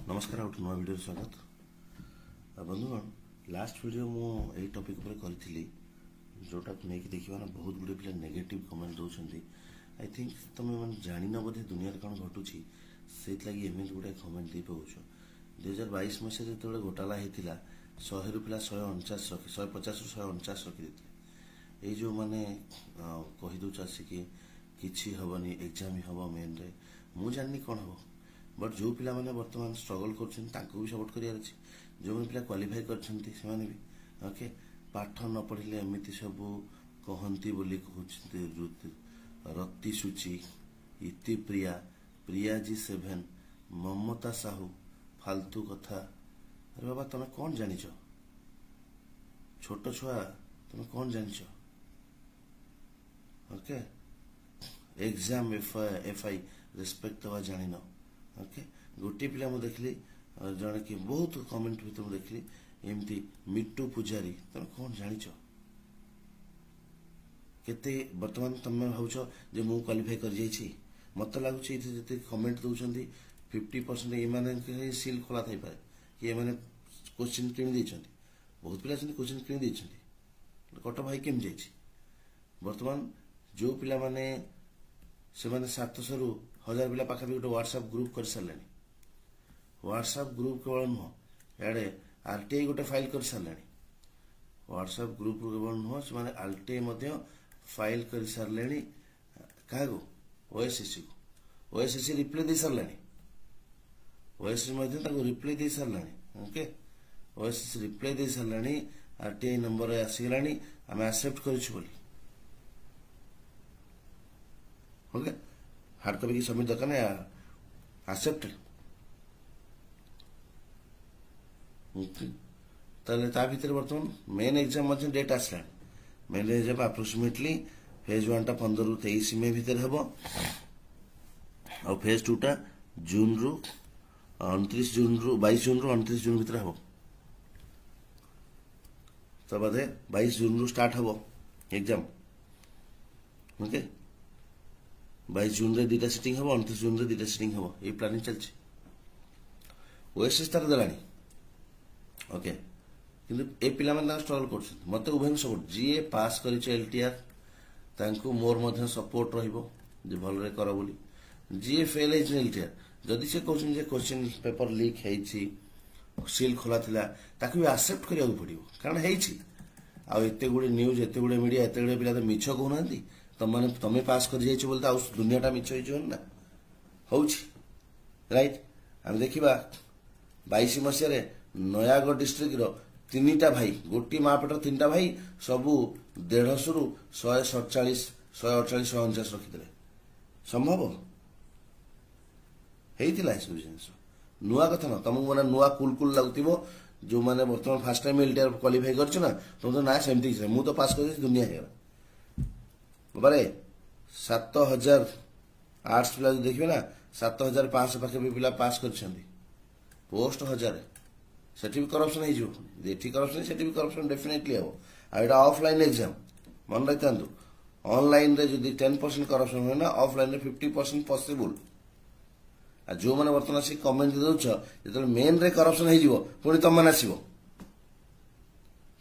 नमस्कार आउट नुआ वीडियो स्वागत बंधुगण लास्ट वीडियो मु एई टॉपिक पर करथिली जोटा नै कि देखिबा ना बहुत गुडे पिला नेगेटिव कमेंट दउछंती आई थिंक तमे मन जानि न बधे दुनिया रे कोन घटुची सेत लागि एमे गुडे कमेंट दे पउछो 2022 मसे जेतबेले घोटाला हेतिला 100 रु पिला 149 रखि 150 रु 149 रखि देते एई जो माने कहि दउचासी कि किछि हबनी एग्जाम ही हबो मेन रे मु जाननी कोन हबो बट जो पिला माने वर्तमान स्ट्रगल करछन तांको भी सपोर्ट करियार अछि जो पिला क्वालिफाई करछंती से माने भी ओके पाठ न पढिले एमिति सब कहंती बोली कहउछते रत्ती सूची इति प्रिया प्रिया जी 7 ममता साहू फालतू कथा अरे बाबा तमे कोन जानिछो छोटो छुआ तमे कोन जानिछो ओके एग्जाम एफआई रेस्पेक्ट दवा जानिनो ओके गोटे पिला मु देखली जने कि बहुत कमेंट भी तुम देखली एमती मिट्टू पुजारी तुम कौन जानिछ केते वर्तमान तुम भावछ जे मु क्वालिफाई कर जाइछि मत लागुछ इथे जते कमेंट दउछंती 50% ए माने सील खोला थाई पारे कि ए माने क्वेश्चन किन दैछंती बहुत पिला छन क्वेश्चन किन दैछंती कट भाई केम जाइछि वर्तमान जो पिला माने से माने 700 रु 1000 पिला पाखा भी गोटे व्हाट्सएप ग्रुप कर सारे व्हाट्सएप ग्रुप केवल नुह याडे आरटीआई गोटे फाइल कर सारे व्हाट्सएप ग्रुप केवल नुह से आरटीआई फाइल कर सारे क्या ओएसएससी को ओएसएससी रिप्लाई दे सारे ओएसएससी रिप्लाई दे सारे ओके ओएसएससी रिप्लाई दे सारे आरटीआई नंबर आसीगला आम एक्सेप्ट करूँ ओके हार्ड कॉपी की सबमिट दरकार ना एक्सेप्टेड ताले ता भीतर वर्तमान मेन एग्जाम मध्य डेट आसला मेन एग्जाम अप्रोक्सीमेटली फेज 1 टा 15 रु 23 मे भीतर हबो और फेज 2 टा जून रु 29 जून रु 22 जून रु 29 जून भीतर हबो तो बादे 22 जून रु स्टार्ट हबो एग्जाम ओके 22 जून रे दीटा सिटिंग हबो 29 जून रे दीटा सिटिंग हबो ए प्लानिंग चलछि ओएसएस तार दलानी ओके किंतु ए पिला मन स्ट्रगल करछन मते उभय सपोर्ट जीए पास करिछ एलटीआर तांको मोर मध्ये सपोर्ट रहिबो जे भल रे कर बोली जीए फेल है एलटीआर जदि से कहछन जे क्वेश्चन पेपर लीक हेछि सील खोला थिला ताकि भी एक्सेप्ट करिया पड़िबो कारण हेछि आ एते गुडे न्यूज एते गुडे मीडिया एते गुडे पिला त मिछ कहउनांती तमे पास कर जाइछ बोलता आउ दुनियाटा मिछ होइछ ना होउछि राइट हम देखिबा 22 मसिया रे नयागढ़ डिस्ट्रिक्ट रो तीनटा भाई गोटी मापेटर तीनटा भाई सबु 150 रु 147 148 149 रखिदले संभव हेइतिला सब जिंस नुआ कथा न तमु माने नुआ कुल लागतिबो जो माने वर्तमान फर्स्ट टाइम एलटीआर क्वालिफाई करछ ना तुम तो ना सेमती मु तो पास कर दुनिया हेला बारे 7000 आर्ट्स पिला देखिए ना 7500 पाखे भी पिला पास करछंदी पोस्ट 1000 सेठी भी करप्शन है जो एठी करप्शन सेठी भी करप्शन डेफिनेटली हो आ एटा ऑफलाइन एग्जाम मन रखतांतु ऑनलाइन रे जदी 10% करप्शन हो ना ऑफलाइन रे 50% पॉसिबल आ जो माने वर्तमान से कमेंट देउछ जेतले मेन रे करप्शन है जीवो पुनी तम मन आसीबो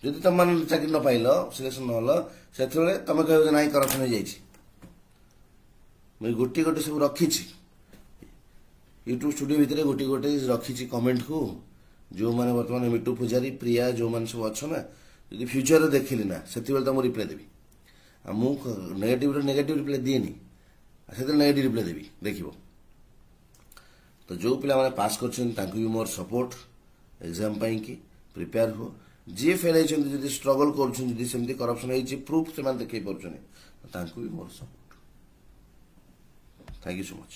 जदि तुम मान चाकरी न पाइल सिलेक्शन न से तुम कह ना करप्शन हो जाइए मुझे गोटे गोटे सब रखी यूट्यूब स्टूडियो भितर गोटे गोटे रखी कमेंट को जो मैंने वर्तमान मिट्टू पुजारी प्रिया जो मैंने सब अच्छे ना जब फ्यूचर देखिली ना से तुम रिप्लाई देवी मुझे नेगेटिव रिप्लाई दिएनी से नेगेटिव रिप्लाई देवी देख तो जो पिला माने पास कर मोर सपोर्ट एग्जाम की प्रिपेयर हो जी फेल है स्ट्रगल कर करप्शन है प्रूफ से देखई पार्टी भी more support thank you so much.